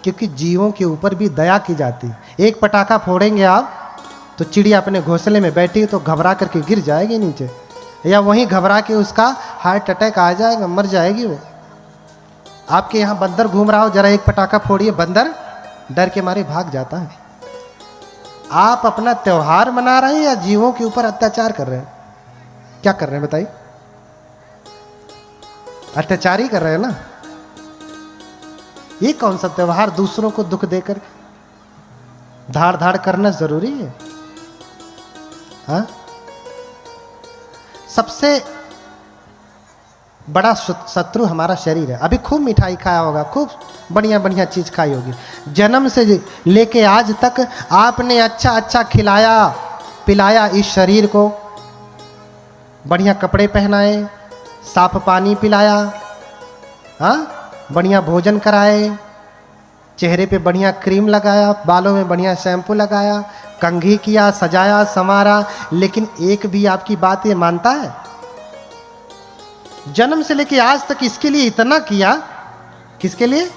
क्योंकि जीवों के ऊपर भी दया की जाती है। एक पटाखा फोड़ेंगे आप तो चिड़िया अपने घोंसले में बैठी तो घबरा करके गिर जाएगी नीचे, या वहीं घबरा के उसका हार्ट अटैक आ जाएगा, मर जाएगी वो। आपके यहाँ बंदर घूम रहा हो, जरा एक पटाखा फोड़िए, बंदर डर के मारे भाग जाता है। आप अपना त्योहार मना रहे हैं या जीवों के ऊपर अत्याचार कर रहे हैं? क्या कर रहे हैं बताइए? अत्याचार ही कर रहे हैं ना। ये कौन सा त्योहार दूसरों को दुख देकर धाड़ धाड़ करना जरूरी है? हाँ? सबसे बड़ा शत्रु हमारा शरीर है। अभी खूब मिठाई खाया होगा, खूब बढ़िया बढ़िया चीज खाई होगी, जन्म से लेके आज तक आपने अच्छा अच्छा खिलाया पिलाया इस शरीर को, बढ़िया कपड़े पहनाए, साफ पानी पिलाया, हाँ, बढ़िया भोजन कराए, चेहरे पे बढ़िया क्रीम लगाया, बालों में बढ़िया शैम्पू लगाया, कंघी किया, सजाया संवारा, लेकिन एक भी आपकी बात ये मानता है? जन्म से लेके आज तक इसके लिए इतना किया, किसके लिए?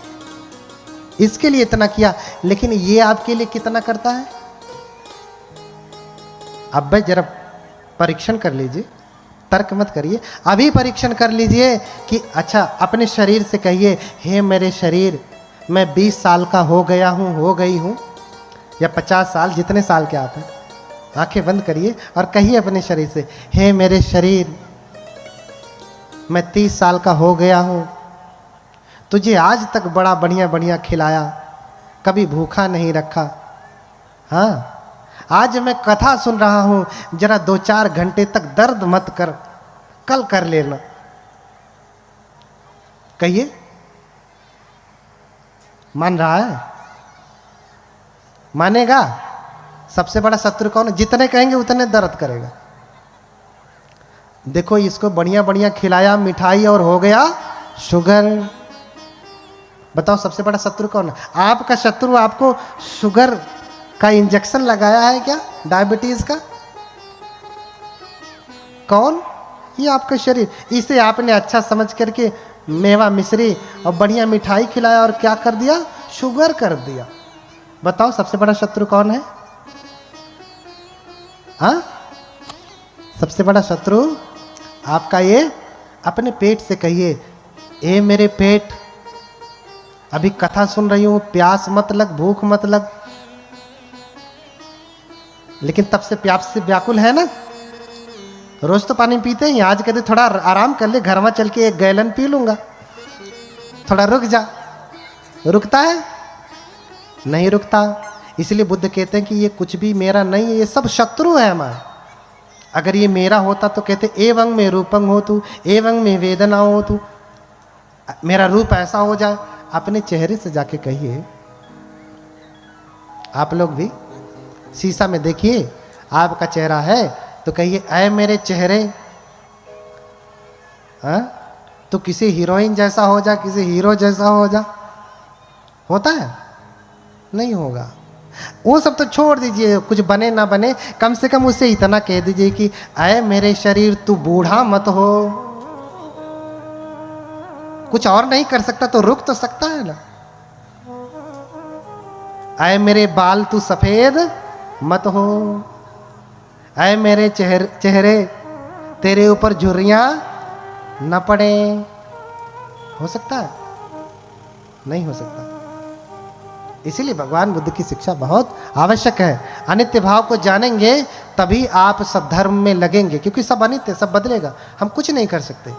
इसके लिए इतना किया, लेकिन ये आपके लिए कितना करता है? अब भाई जरा परीक्षण कर लीजिए, तर्क मत करिए, अभी परीक्षण कर लीजिए कि अच्छा अपने शरीर से कहिए, हे मेरे शरीर, मैं 20 साल का हो गया हूँ, हो गई हूँ, या 50 साल, जितने साल के आप हैं, आंखें बंद करिए और कहिए अपने शरीर से, हे मेरे शरीर, मैं 30 साल का हो गया हूँ, तुझे आज तक बड़ा बढ़िया बढ़िया खिलाया, कभी भूखा नहीं रखा, हाँ, आज मैं कथा सुन रहा हूँ, जरा 2-4 घंटे तक दर्द मत कर, कल कर लेना। कहिए, मान रहा है? मानेगा? सबसे बड़ा शत्रु कौन है? जितने कहेंगे उतने दर्द करेगा। देखो इसको बढ़िया बढ़िया खिलाया, मिठाई, और हो गया शुगर। बताओ सबसे बड़ा शत्रु कौन है? आपका शत्रु आपको शुगर का इंजेक्शन लगाया है क्या? डायबिटीज का? कौन? ये आपका शरीर। इसे आपने अच्छा समझ करके मेवा मिश्री और बढ़िया मिठाई खिलाया और क्या कर दिया? शुगर कर दिया। बताओ सबसे बड़ा शत्रु कौन है? हाँ, सबसे बड़ा शत्रु आपका ये। अपने पेट से कहिए, ए मेरे पेट, अभी कथा सुन रही हूं, प्यास मत लग, भूख मत लग, लेकिन तब से प्यास से व्याकुल है ना। रोज तो पानी पीते हैं, आज कहते थोड़ा आराम कर ले, घर में चल के 1 गैलन पी लूंगा, थोड़ा रुक जा। रुकता है? नहीं रुकता। इसलिए बुद्ध कहते हैं कि ये कुछ भी मेरा नहीं है, ये सब शत्रु है हमारे। अगर ये मेरा होता तो कहते एवं में रूपं हो तू, एवं में वेदना हो तू, मेरा रूप ऐसा हो जाए। अपने चेहरे से जाके कहिए, आप लोग भी शीशा में देखिए, आपका चेहरा है तो कहिए, ऐ मेरे चेहरे, तो किसी हीरोइन जैसा हो जा, किसी हीरो जैसा हो जा। होता है? नहीं होगा। वो सब तो छोड़ दीजिए, कुछ बने ना बने, कम से कम उससे इतना कह दीजिए कि ऐ मेरे शरीर, तू बूढ़ा मत हो। कुछ और नहीं कर सकता तो रुक तो सकता है ना। ऐ मेरे बाल, तू सफेद मत हो। ऐ मेरे चेहरे, तेरे ऊपर झुर्रियां न पड़े। हो सकता है? नहीं हो सकता। इसीलिए भगवान बुद्ध की शिक्षा बहुत आवश्यक है। अनित्य भाव को जानेंगे तभी आप सद्धर्म में लगेंगे, क्योंकि सब अनित्य, सब बदलेगा, हम कुछ नहीं कर सकते।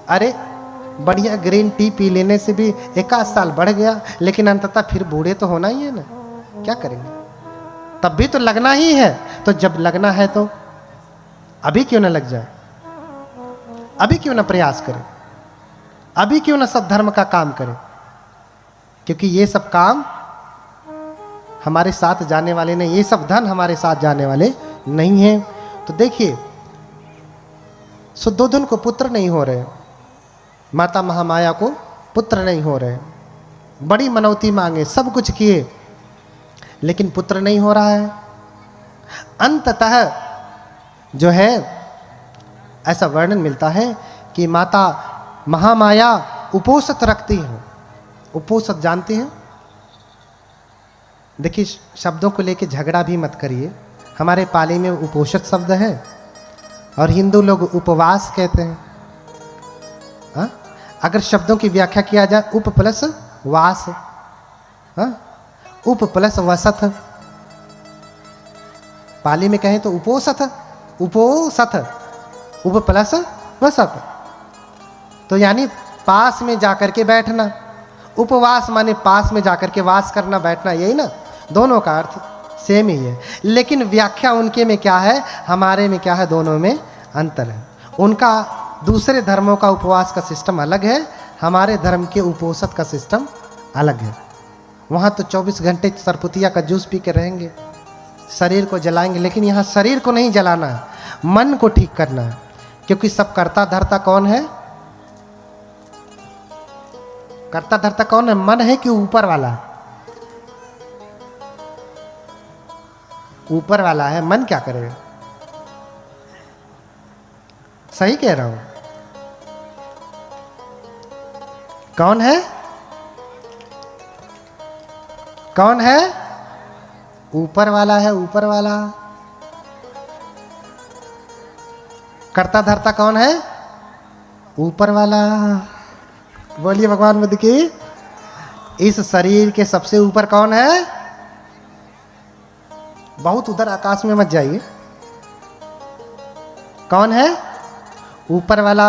अरे बढ़िया ग्रीन टी पी लेने से भी 1 साल बढ़ गया, लेकिन अंततः फिर बूढ़े तो होना ही है ना। क्या करेंगे? तब भी तो लगना ही है। तो जब लगना है तो अभी क्यों ना लग जाए? अभी क्यों ना प्रयास करें? अभी क्यों ना सद्धर्म का काम करें? क्योंकि ये सब काम हमारे साथ जाने वाले नहीं, ये सब धन हमारे साथ जाने वाले नहीं है। तो देखिए, शुद्धोधन को पुत्र नहीं हो रहे, माता महामाया को पुत्र नहीं हो रहे, बड़ी मनौती मांगे, सब कुछ किए, लेकिन पुत्र नहीं हो रहा है। अंततः जो है ऐसा वर्णन मिलता है कि माता महामाया उपोषित रखती हैं। उपोषित जानते हैं? देखिए, शब्दों को लेके झगड़ा भी मत करिए। हमारे पाली में उपोषित शब्द है और हिंदू लोग उपवास कहते हैं। हाँ, अगर शब्दों की व्याख्या किया जाए, उप प्लस वास, हाँ, उप प्लस वसत, पाली में कहें तो उपोसत, उपोसत, उप प्लस वसत, तो यानी पास में जाकर के बैठना। उपवास माने पास में जाकर के वास करना, बैठना, यही ना, दोनों का अर्थ सेम ही है। लेकिन व्याख्या उनके में क्या है, हमारे में क्या है, दोनों में अंतर है। उनका दूसरे धर्मों का उपवास का सिस्टम अलग है, हमारे धर्म के उपोषित का सिस्टम अलग है। वहाँ तो 24 घंटे सरपुतिया का जूस पी के रहेंगे, शरीर को जलाएंगे, लेकिन यहाँ शरीर को नहीं जलाना है, मन को ठीक करना है। क्योंकि सब करता धरता कौन है? करता धरता कौन है? मन है कि ऊपर वाला? ऊपर वाला है। मन क्या करेगा? सही कह रहा हूं? कौन है? कौन है? ऊपर वाला है, ऊपर वाला। करता धरता कौन है? ऊपर वाला। बोलिए भगवान बुद्ध की। इस शरीर के सबसे ऊपर कौन है? बहुत उधर आकाश में मत जाइए। कौन है? ऊपर वाला।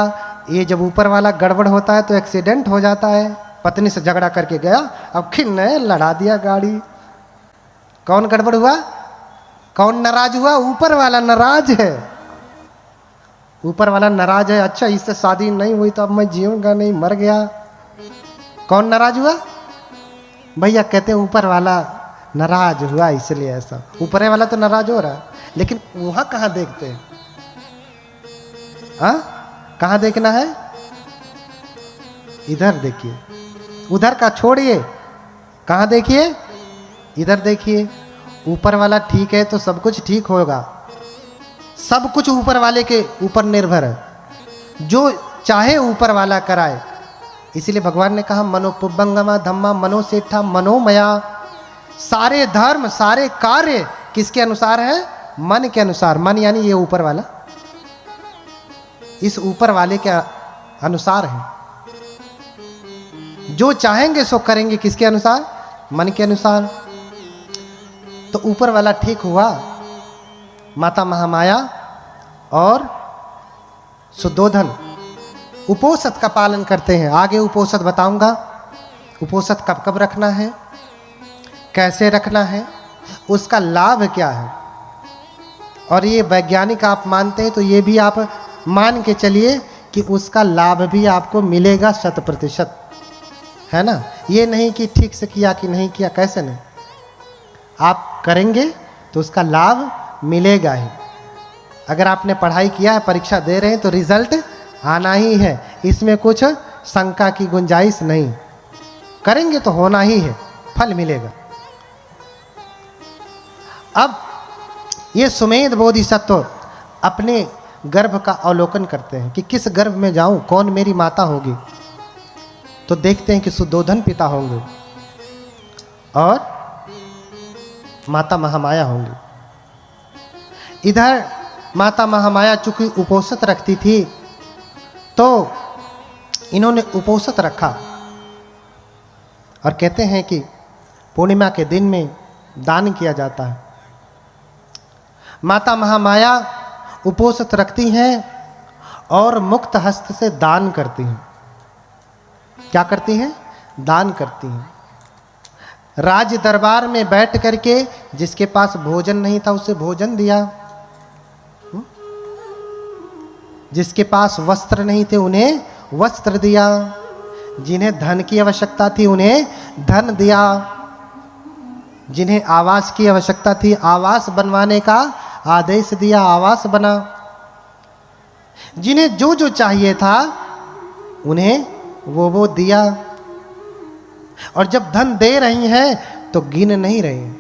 ये जब ऊपर वाला गड़बड़ होता है तो एक्सीडेंट हो जाता है। पत्नी से झगड़ा करके गया, अब खिन ने लड़ा दिया गाड़ी। कौन गड़बड़ हुआ? कौन नाराज हुआ? ऊपर वाला नाराज है। ऊपर वाला नाराज है, अच्छा इससे शादी नहीं हुई तो अब मैं जीऊंगा नहीं, मर गया। कौन नाराज हुआ? भैया कहते हैं ऊपर वाला नाराज हुआ इसलिए ऐसा। ऊपर वाला तो नाराज हो रहा है, लेकिन वहां कहां देखते हैं? हाँ, कहां देखना है? इधर देखिए, उधर का छोड़िए, कहां देखिए? इधर देखिए। ऊपर वाला ठीक है तो सब कुछ ठीक होगा। सब कुछ ऊपर वाले के ऊपर निर्भर है, जो चाहे ऊपर वाला कराए। इसीलिए भगवान ने कहा मनोपुबंगमा धम्मा मनोसेठा मनोमया। सारे धर्म सारे कार्य किसके अनुसार है? मन के अनुसार। मन यानी ये ऊपर वाला, इस ऊपर वाले के अनुसार है। जो चाहेंगे सो करेंगे, किसके अनुसार? मन के अनुसार। तो ऊपर वाला ठीक हुआ। माता महामाया और सुद्धोधन उपोषित का पालन करते हैं। आगे उपोषित बताऊंगा। उपोषित कब कब रखना है, कैसे रखना है, उसका लाभ क्या है। और ये वैज्ञानिक आप मानते हैं तो ये भी आप मान के चलिए कि उसका लाभ भी आपको मिलेगा 100%, है ना। ये नहीं कि ठीक से किया कि नहीं किया, कैसे नहीं, आप करेंगे तो उसका लाभ मिलेगा ही। अगर आपने पढ़ाई किया है, परीक्षा दे रहे हैं तो रिजल्ट आना ही है, इसमें कुछ शंका की गुंजाइश नहीं। करेंगे तो होना ही है, फल मिलेगा। अब ये सुमेध बोधिसत्व अपने गर्भ का अवलोकन करते हैं कि किस गर्भ में जाऊं, कौन मेरी माता होगी। तो देखते हैं कि सुद्धोधन पिता होंगे और माता महामाया होंगी। इधर माता महामाया चूंकि उपोषित रखती थी तो इन्होंने उपोषित रखा। और कहते हैं कि पूर्णिमा के दिन में दान किया जाता है। माता महामाया उपोषित रखती हैं और मुक्त हस्त से दान करती हैं। क्या करती हैं? दान करती हैं। राज दरबार में बैठ करके जिसके पास भोजन नहीं था उसे भोजन दिया, जिसके पास वस्त्र नहीं थे उन्हें वस्त्र दिया, जिन्हें धन की आवश्यकता थी उन्हें धन दिया, जिन्हें आवास की आवश्यकता थी आवास बनवाने का आदेश दिया, आवास बना। जिन्हें जो जो चाहिए था उन्हें वो दिया। और जब धन दे रही हैं तो गिन नहीं रही हैं।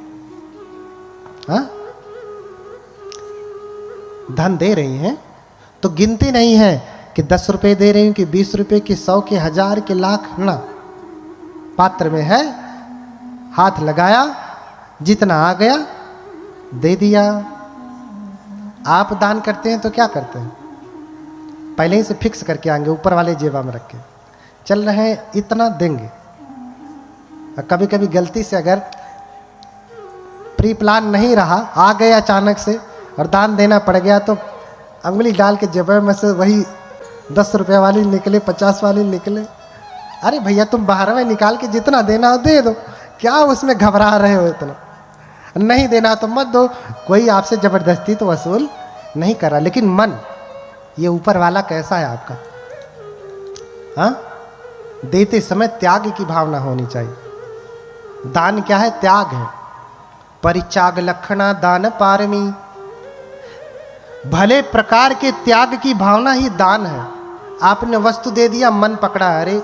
हाँ? धन दे रही हैं तो गिनती नहीं है कि 10 रुपए दे रही हूं कि 20 रुपए कि 100 के 1000 के लाख ना। पात्र में है, हाथ लगाया, जितना आ गया दे दिया। आप दान करते हैं तो क्या करते हैं? पहले ही से फिक्स करके आएंगे, ऊपर वाले जेबा में रख के चल रहे हैं, इतना देंगे। और कभी कभी गलती से अगर प्री प्लान नहीं रहा, आ गए अचानक से और दान देना पड़ गया, तो अंगुली डाल के जेब में से वही 10 रुपये वाली निकले, 50 वाली निकले। अरे भैया तुम बाहर में निकाल के जितना देना हो दे दो, क्या उसमें घबरा रहे हो इतना? नहीं देना तो मत दो, कोई आपसे ज़बरदस्ती तो वसूल नहीं कर रहा। लेकिन मन, ये ऊपर वाला कैसा है आपका? हाँ, देते समय त्याग की भावना होनी चाहिए। दान क्या है? त्याग है। परित्याग लक्षणा दान पारमी। भले प्रकार के त्याग की भावना ही दान है। आपने वस्तु दे दिया, मन पकड़ा, अरे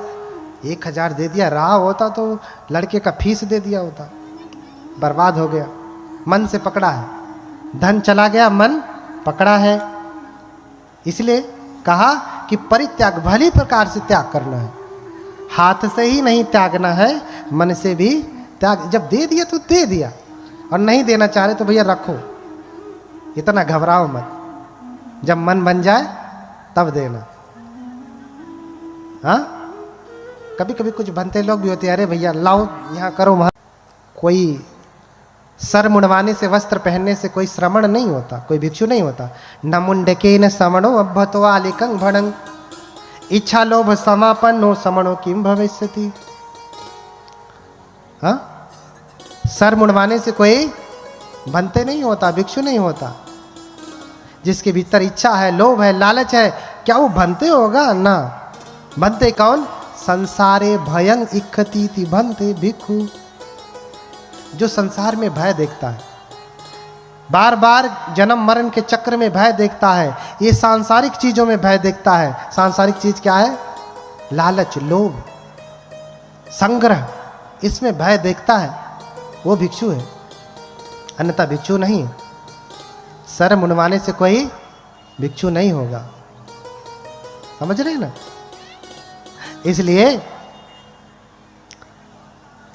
1000 दे दिया, रहा होता तो लड़के का फीस दे दिया होता, बर्बाद हो गया। मन से पकड़ा है, धन चला गया, मन पकड़ा है। इसलिए कहा कि परित्याग, भली प्रकार से त्याग करना है। हाथ से ही नहीं त्यागना है, मन से भी त्याग। जब दे दिया तो दे दिया, और नहीं देना चाह रहे तो भैया रखो, इतना घबराओ मत। जब मन बन जाए तब देना। हाँ, कभी कभी कुछ बनते लोग भी होते हैं, अरे भैया लाओ यहाँ करो वहाँ। कोई सर मुंडवाने से, वस्त्र पहनने से कोई श्रमण नहीं होता, कोई भिक्षु नहीं होता। न मुंडके न समणो अभ्यतो आलिकं भणं, इच्छा लोभ समापन्नो समणो किम भविष्यति। हाँ, सर मुंडवाने से कोई बनते नहीं होता, भिक्षु नहीं होता। जिसके भीतर इच्छा है, लोभ है, लालच है, क्या वो बनते होगा? ना। बनते कौन? संसारे भयं इक्खतीति बनते भिक्षु। जो संसार में भय देखता है, बार बार जन्म मरण के चक्र में भय देखता है, ये सांसारिक चीजों में भय देखता है। सांसारिक चीज क्या है? लालच, लोभ, संग्रह, इसमें भय देखता है, वो भिक्षु है, अन्यथा भिक्षु नहीं। सर मुंडवाने से कोई भिक्षु नहीं होगा, समझ रहे ना? इसलिए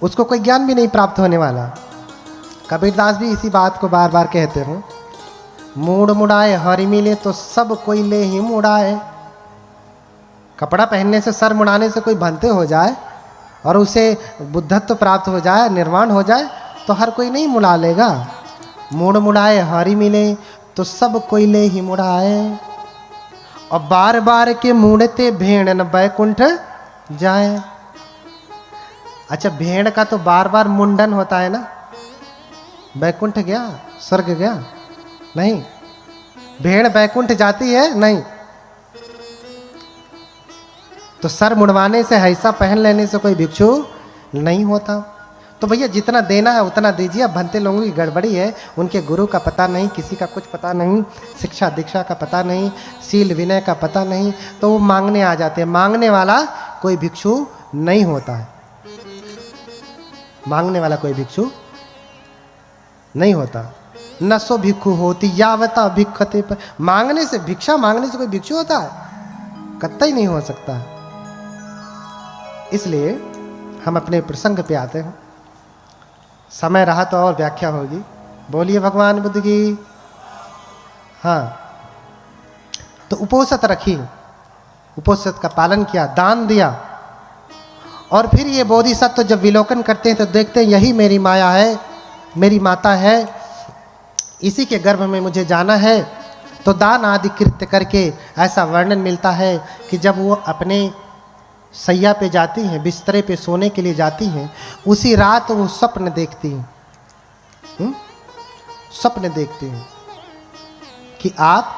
उसको कोई ज्ञान भी नहीं प्राप्त होने वाला। कबीरदास भी इसी बात को बार बार कहते हैं, मूड मुड़ाए हरि मिले तो सब कोई ले ही मुड़ाए। कपड़ा पहनने से, सर मुड़ाने से कोई भंते हो जाए और उसे बुद्धत्व प्राप्त हो जाए, निर्वाण हो जाए, तो हर कोई नहीं मुड़ा लेगा। मूड मुड़ाए हरि मिले तो सब कोई ले ही मुड़ाए। और बार बार के मूड़ते भेड़ न बैकुंठ जाए। अच्छा, भेड़ का तो बार बार मुंडन होता है ना, बैकुंठ गया, स्वर्ग गया? नहीं। भेड़ बैकुंठ जाती है? नहीं। तो सर मुड़वाने से, ऐसा पहन लेने से कोई भिक्षु नहीं होता। तो भैया जितना देना है उतना दीजिए। अब भंते लोगों की गड़बड़ी है, उनके गुरु का पता नहीं, किसी का कुछ पता नहीं, शिक्षा दीक्षा का पता नहीं, शील विनय का पता नहीं, तो वो मांगने आ जाते हैं। मांगने वाला कोई भिक्षु नहीं होता है, मांगने वाला कोई भिक्षु नहीं होता। न सो भिक्षु होती यावता भिक्षते पर। मांगने से, भिक्षा मांगने से कोई भिक्षु होता है? कतई नहीं हो सकता। इसलिए हम अपने प्रसंग पे आते हैं। समय रहा तो और व्याख्या होगी। बोलिए भगवान बुद्ध की। हाँ, तो उपोषित रखी, उपोषित का पालन किया, दान दिया, और फिर ये बोधिसत्व जब विलोकन करते हैं तो देखते हैं यही मेरी माया है, मेरी माता है, इसी के गर्भ में मुझे जाना है। तो दान आदि कृत्य करके ऐसा वर्णन मिलता है कि जब वो अपने सैया पे जाती हैं, बिस्तरे पे सोने के लिए जाती हैं, उसी रात वो स्वप्न देखती हैं, स्वप्न देखती हैं कि आप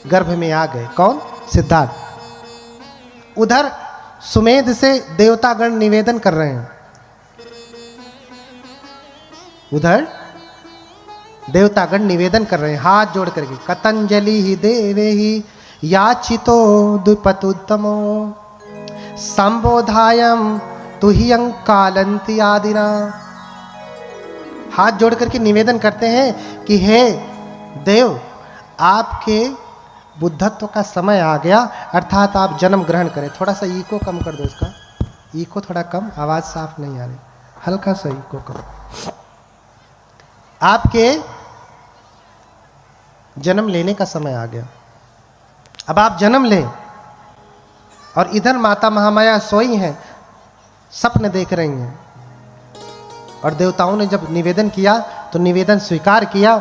गर्भ में आ गए। कौन? सिद्धार्थ। उधर सुमेध से देवतागण निवेदन कर रहे हैं, उधर देवतागण निवेदन कर रहे हैं हाथ जोड़ करके, कतंजलि ही देवे ही याचितो द्विपतुत्तमो संबोधायम तुहियं कालंति आदिना। हाथ जोड़ करके निवेदन करते हैं कि हे देव, आपके बुद्धत्व का समय आ गया, अर्थात आप जन्म ग्रहण करें। थोड़ा सा ईको कम कर दो, इसका ईको थोड़ा कम, आवाज़ साफ नहीं आ रही। हल्का सही को करो। आपके जन्म लेने का समय आ गया। अब आप जन्म लें और इधर माता महामाया सोई हैं, सपने देख रही हैं। और देवताओं ने जब निवेदन किया तो निवेदन स्वीकार किया।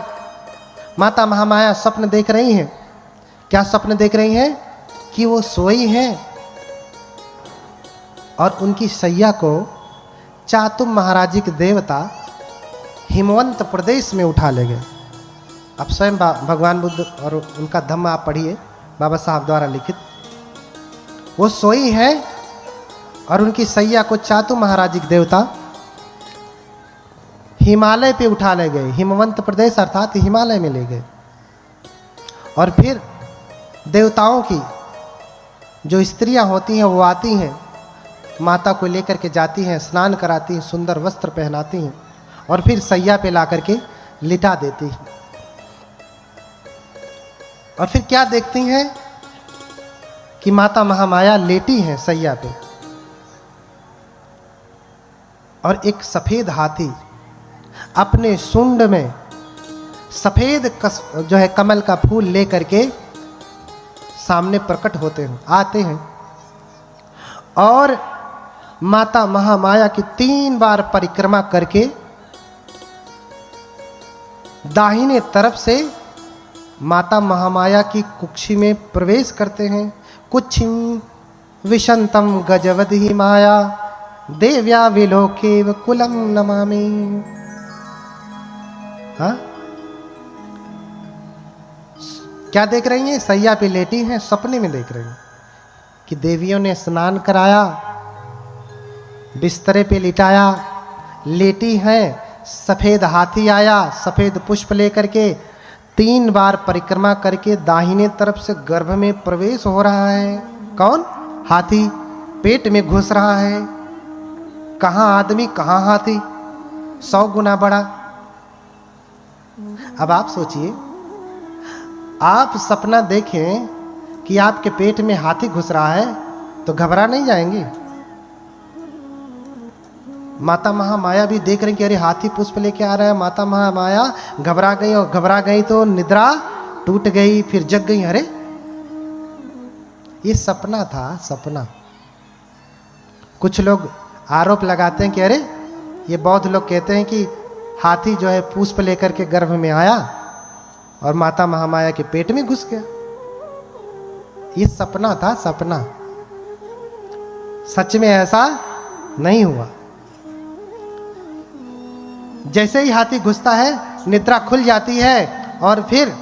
माता महामाया स्वप्न देख रही हैं। क्या स्वप्न देख रही हैं? कि वो सोई हैं और उनकी सैया को चातुम महाराजी के देवता हिमवंत प्रदेश में उठा ले गए। अब स्वयं भगवान बुद्ध और उनका धम्म आप पढ़िए, बाबा साहब द्वारा लिखित। वो सोई हैं और उनकी सैया को चातु महाराजी के देवता हिमालय पे उठा ले गए। हिमवंत प्रदेश अर्थात हिमालय में ले गए। और फिर देवताओं की जो स्त्रियां होती हैं वो आती हैं, माता को लेकर के जाती हैं, स्नान कराती हैं, सुंदर वस्त्र पहनाती हैं और फिर सैया पे ला करके लिटा देती हैं। और फिर क्या देखती हैं कि माता महामाया लेटी हैं सैया पे और एक सफेद हाथी अपने सूंड में सफेद जो है कमल का फूल ले करके सामने प्रकट होते हैं, आते हैं और माता महामाया की 3 बार परिक्रमा करके दाहिने तरफ से माता महामाया की कुक्षी में प्रवेश करते हैं। कुक्षिम विशंतम गजवदहि माया देव्या विलोकेव कुलम नमामि। हाँ, क्या देख रही हैं? सैया पे लेटी हैं, सपने में देख रही हैं कि देवियों ने स्नान कराया, बिस्तरे पे लिटाया, लेटी हैं, सफेद हाथी आया, सफेद पुष्प लेकर के 3 बार परिक्रमा करके दाहिने तरफ से गर्भ में प्रवेश हो रहा है। कौन? हाथी पेट में घुस रहा है। कहाँ आदमी कहाँ हाथी, 100 गुना बड़ा। अब आप सोचिए, आप सपना देखें कि आपके पेट में हाथी घुस रहा है तो घबरा नहीं जाएंगे? माता महामाया भी देख रही कि अरे हाथी पुष्प लेके आ रहा है। माता महामाया घबरा गई और घबरा गई तो निद्रा टूट गई, फिर जग गई। अरे ये सपना था, सपना। कुछ लोग आरोप लगाते हैं कि अरे ये बौद्ध लोग कहते हैं कि हाथी जो है पुष्प लेकर के गर्भ में आया और माता महामाया के पेट में घुस गया। ये सपना था, सपना। सच में ऐसा नहीं हुआ। जैसे ही हाथी घुसता है निद्रा खुल जाती है और फिर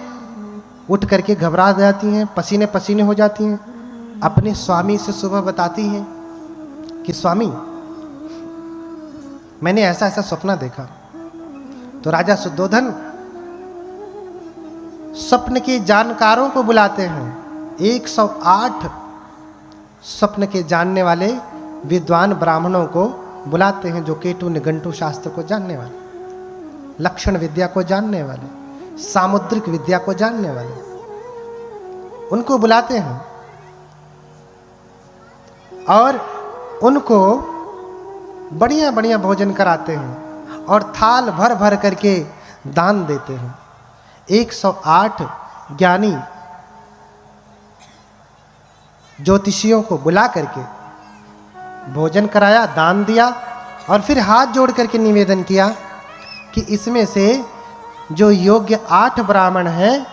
उठ करके घबरा जाती हैं, पसीने पसीने हो जाती हैं। अपने स्वामी से सुबह बताती हैं कि स्वामी मैंने ऐसा ऐसा सपना देखा। तो राजा शुद्धोधन स्वप्न के जानकारों को बुलाते हैं। 108 स्वप्न के जानने वाले विद्वान ब्राह्मणों को बुलाते हैं, जो केटु निघंटु शास्त्र को जानने वाले, लक्षण विद्या को जानने वाले, सामुद्रिक विद्या को जानने वाले, उनको बुलाते हैं और उनको बढ़िया बढ़िया भोजन कराते हैं और थाल भर भर करके दान देते हैं। 108 ज्ञानी ज्योतिषियों को बुला करके भोजन कराया, दान दिया और फिर हाथ जोड़ करके निवेदन किया कि इसमें से जो योग्य 8 ब्राह्मण हैं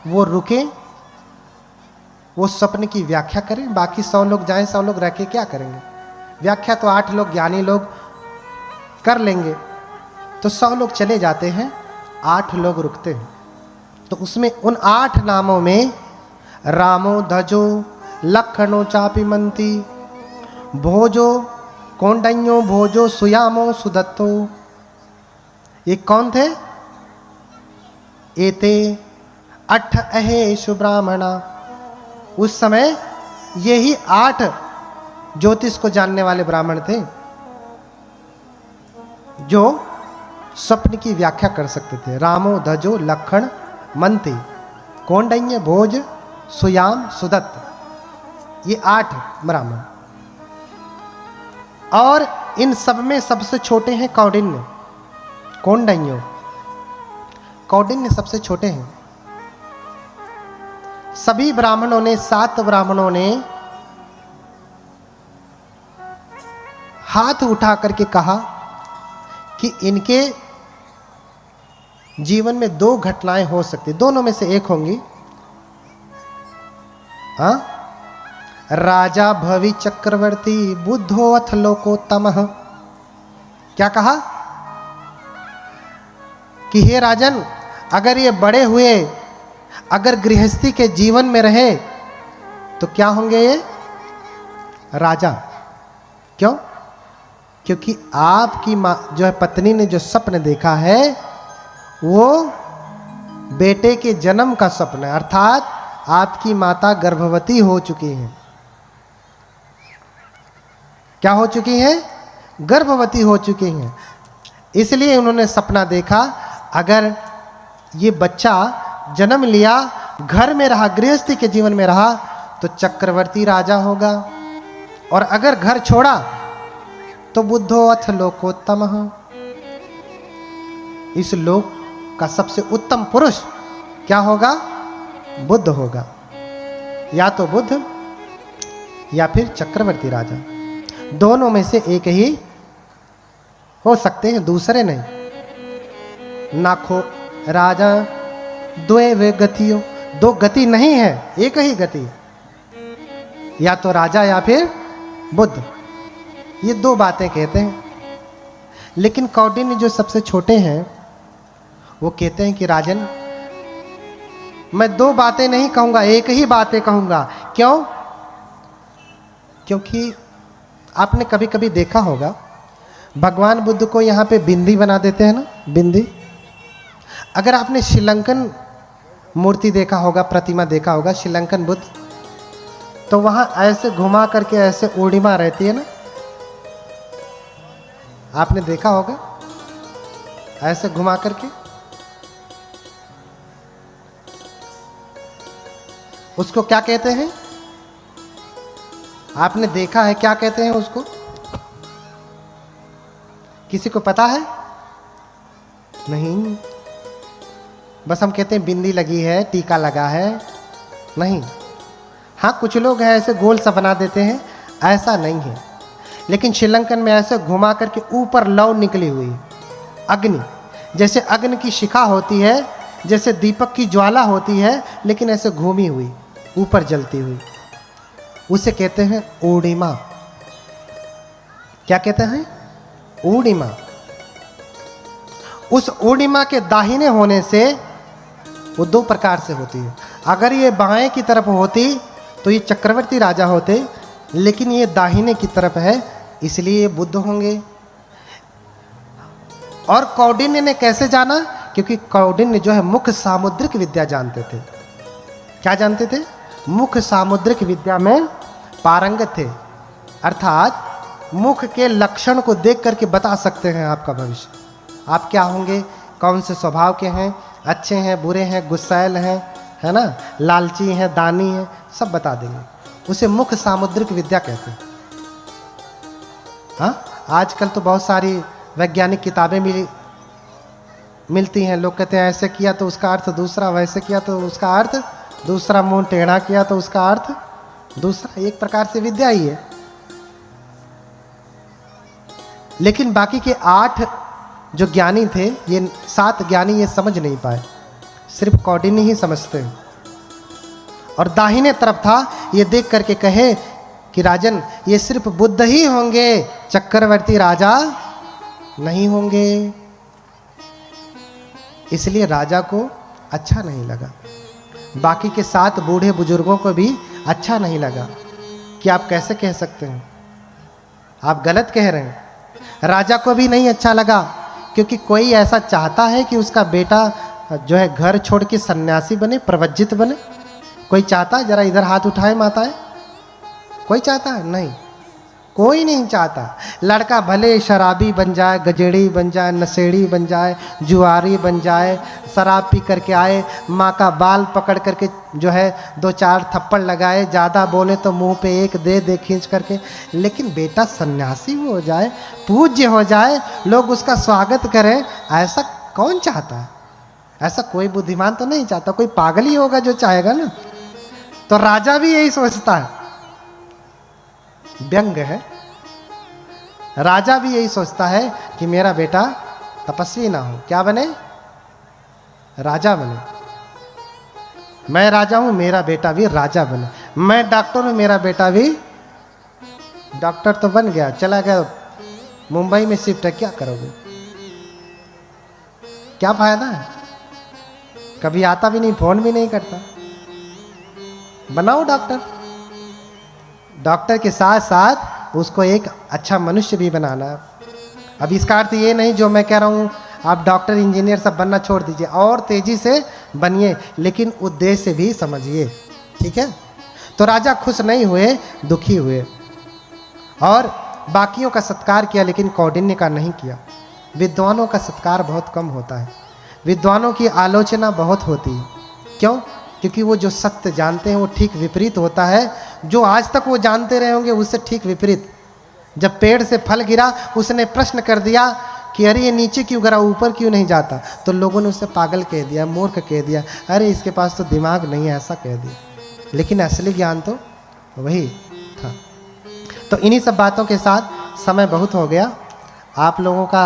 वो रुके, वो स्वप्न की व्याख्या करें। बाकी 100 लोग जाएं, 100 लोग रह के क्या करेंगे? व्याख्या तो 8 लोग ज्ञानी लोग कर लेंगे। तो 100 लोग चले जाते हैं, 8 लोग रुकते हैं। तो उसमें उन 8 नामों में रामो धजो लखनो चापिमंती भोजो कौंडन्यो भोजो सुयामो सुदत्तो, ये कौन थे? एते 8 अहेशु ब्राह्मणा। उस समय यही 8 ज्योतिष को जानने वाले ब्राह्मण थे जो स्वप्न की व्याख्या कर सकते थे। रामो धजो लखन मंती कौंडन्य भोज सुयाम सुदत्त, ये 8 ब्राह्मण। और इन सब में सबसे छोटे हैं कौंडिन्य। कौंडिन्य कौंडिन्य सबसे छोटे हैं। सभी ब्राह्मणों ने, 7 ब्राह्मणों ने हाथ उठा करके कहा कि इनके जीवन में 2 घटनाएं हो सकती, दोनों में से एक होंगी। हाँ, राजा भवि चक्रवर्ती बुद्धो अथ लोकोत्तमः। क्या कहा कि हे राजन, अगर ये बड़े हुए, अगर गृहस्थी के जीवन में रहे तो क्या होंगे ये? राजा। क्यों? क्योंकि आपकी माँ जो है पत्नी ने जो सपन देखा है वो बेटे के जन्म का सपना है, अर्थात आपकी माता गर्भवती हो चुकी हैं। क्या हो चुकी हैं? गर्भवती हो चुकी हैं। इसलिए उन्होंने सपना देखा, अगर ये बच्चा जन्म लिया, घर में रहा, गृहस्थी के जीवन में रहा तो चक्रवर्ती राजा होगा, और अगर घर छोड़ा तो बुद्धो अथ लोकोत्तमः, इस लोक का सबसे उत्तम पुरुष क्या होगा? बुद्ध होगा। या तो बुद्ध या फिर चक्रवर्ती राजा, दोनों में से एक ही हो सकते हैं, दूसरे नहीं। नाखो राजा द्वे वे गतियों, 2 गति नहीं है, एक ही गति, या तो राजा या फिर बुद्ध। ये 2 बातें कहते हैं। लेकिन कौंडिन्य जो सबसे छोटे हैं वो कहते हैं कि राजन, मैं 2 बातें नहीं कहूंगा, एक ही बातें कहूंगा। क्यों? क्योंकि आपने कभी कभी देखा होगा भगवान बुद्ध को यहाँ पे बिंदी बना देते हैं ना, बिंदी। अगर आपने श्रीलंकन मूर्ति देखा होगा, प्रतिमा देखा होगा श्रीलंकन बुद्ध, तो वहाँ ऐसे घुमा करके ऐसे ओडिमा रहती है ना, आपने देखा होगा ऐसे घुमा करके। उसको क्या कहते हैं? आपने देखा है, क्या कहते हैं उसको? किसी को पता है? नहीं, बस हम कहते हैं बिंदी लगी है, टीका लगा है। नहीं, हाँ कुछ लोग हैं ऐसे गोल सा बना देते हैं, ऐसा नहीं है। लेकिन श्रीलंकन में ऐसे घुमा करके ऊपर लौ निकली हुई अग्नि, जैसे अग्नि की शिखा होती है, जैसे दीपक की ज्वाला होती है, लेकिन ऐसे घूमी हुई ऊपर जलती हुई, उसे कहते हैं ओडिमा। क्या कहते हैं? ओडिमा। उस ओडिमा के दाहिने होने से वो 2 प्रकार से होती है। अगर ये बाएं की तरफ होती तो ये चक्रवर्ती राजा होते, लेकिन ये दाहिने की तरफ है, इसलिए ये बुद्ध होंगे। और कौंडिन्य ने कैसे जाना? क्योंकि कौंडिन्य जो है मुख्य सामुद्रिक विद्या जानते थे। क्या जानते थे? मुख्य सामुद्रिक विद्या में पारंगत थे, अर्थात मुख के लक्षण को देख करके बता सकते हैं आपका भविष्य, आप क्या होंगे, कौन से स्वभाव के हैं, अच्छे हैं, बुरे हैं, गुस्सैल हैं, है ना, लालची हैं, दानी हैं, सब बता देंगे। उसे मुख्य सामुद्रिक विद्या कहते हैं। हाँ, आजकल तो बहुत सारी वैज्ञानिक किताबें मिलती हैं। लोग कहते हैं ऐसे किया तो उसका अर्थ दूसरा, वैसे किया तो उसका अर्थ दूसरा, मुंह टेढ़ा किया तो उसका अर्थ दूसरा। एक प्रकार से विद्या ही है। लेकिन बाकी के 8 जो ज्ञानी थे, ये 7 ज्ञानी ये समझ नहीं पाए, सिर्फ कौंडिन्य ही समझते हैं। और दाहिने तरफ था, ये देख करके कहे कि राजन ये सिर्फ बुद्ध ही होंगे, चक्रवर्ती राजा नहीं होंगे। इसलिए राजा को अच्छा नहीं लगा, बाकी के 7 बूढ़े बुजुर्गों को भी अच्छा नहीं लगा कि आप कैसे कह सकते हैं, आप गलत कह रहे हैं। राजा को भी नहीं अच्छा लगा, क्योंकि कोई ऐसा चाहता है कि उसका बेटा जो है घर छोड़ के सन्यासी बने, प्रवज्जित बने? कोई चाहता है? जरा इधर हाथ उठाए माताएं, कोई चाहता है? नहीं। कोई नहीं चाहता। लड़का भले शराबी बन जाए, गजेड़ी बन जाए, नशेड़ी बन जाए, जुआरी बन जाए, शराब पी करके आए, माँ का बाल पकड़ करके जो है 2-4 थप्पड़ लगाए, ज़्यादा बोले तो मुंह पे एक दे दे खींच करके, लेकिन बेटा सन्यासी हो जाए, पूज्य हो जाए, लोग उसका स्वागत करें, ऐसा कौन चाहता है? ऐसा कोई बुद्धिमान तो नहीं चाहता, कोई पागल ही होगा जो चाहेगा ना। तो राजा भी यही सोचता है, व्यंग है। राजा भी यही सोचता है कि मेरा बेटा तपस्वी ना हो, क्या बने? राजा बने। मैं राजा हूं, मेरा बेटा भी राजा बने। मैं डॉक्टर हूं, मेरा बेटा भी डॉक्टर तो बन गया, चला गया मुंबई में शिफ्ट है, क्या करोगे? क्या फायदा है? कभी आता भी नहीं, फोन भी नहीं करता। बनाओ डॉक्टर। डॉक्टर के साथ साथ उसको एक अच्छा मनुष्य भी बनाना है। अब इसका अर्थ ये नहीं जो मैं कह रहा हूँ आप डॉक्टर इंजीनियर सब बनना छोड़ दीजिए, और तेजी से बनिए, लेकिन उद्देश्य भी समझिए, ठीक है? तो राजा खुश नहीं हुए, दुखी हुए, और बाकियों का सत्कार किया लेकिन कौंडिन्य का नहीं किया। विद्वानों का सत्कार बहुत कम होता है, विद्वानों की आलोचना बहुत होती है। क्यों? क्योंकि वो जो सत्य जानते हैं वो ठीक विपरीत होता है, जो आज तक वो जानते रहे होंगे उससे ठीक विपरीत। जब पेड़ से फल गिरा, उसने प्रश्न कर दिया कि अरे ये नीचे क्यों गिरा, ऊपर क्यों नहीं जाता? तो लोगों ने उसे पागल कह दिया, मूर्ख कह दिया, अरे इसके पास तो दिमाग नहीं है, ऐसा कह दिया। लेकिन असली ज्ञान तो वही था। तो इन्हीं सब बातों के साथ समय बहुत हो गया। आप लोगों का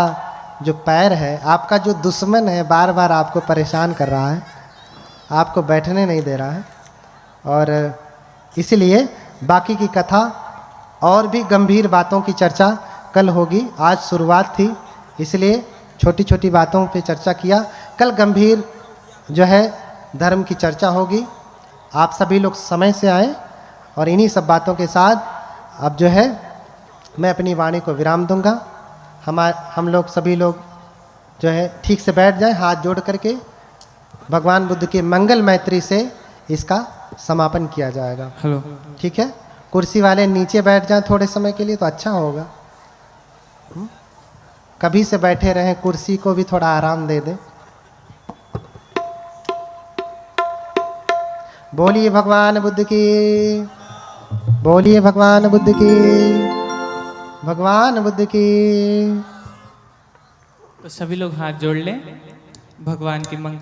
जो पैर है, आपका जो दुश्मन है, बार बार आपको परेशान कर रहा है, आपको बैठने नहीं दे रहा है, और इसलिए बाकी की कथा और भी गंभीर बातों की चर्चा कल होगी। आज शुरुआत थी, इसलिए छोटी छोटी बातों पे चर्चा किया। कल गंभीर जो है धर्म की चर्चा होगी। आप सभी लोग समय से आए, और इन्हीं सब बातों के साथ अब जो है मैं अपनी वाणी को विराम दूंगा। हम लोग सभी लोग जो है ठीक से बैठ जाएं, हाथ जोड़ करके भगवान बुद्ध के मंगल मैत्री से इसका समापन किया जाएगा। हेलो, ठीक है? कुर्सी वाले नीचे बैठ जाएं थोड़े समय के लिए तो अच्छा होगा। कभी से बैठे रहें, कुर्सी को भी थोड़ा आराम दे दें। बोलिए भगवान बुद्ध की, बोलिए भगवान बुद्ध की, भगवान बुद्ध की। तो सभी लोग हाथ जोड़ लें, भगवान की मंगल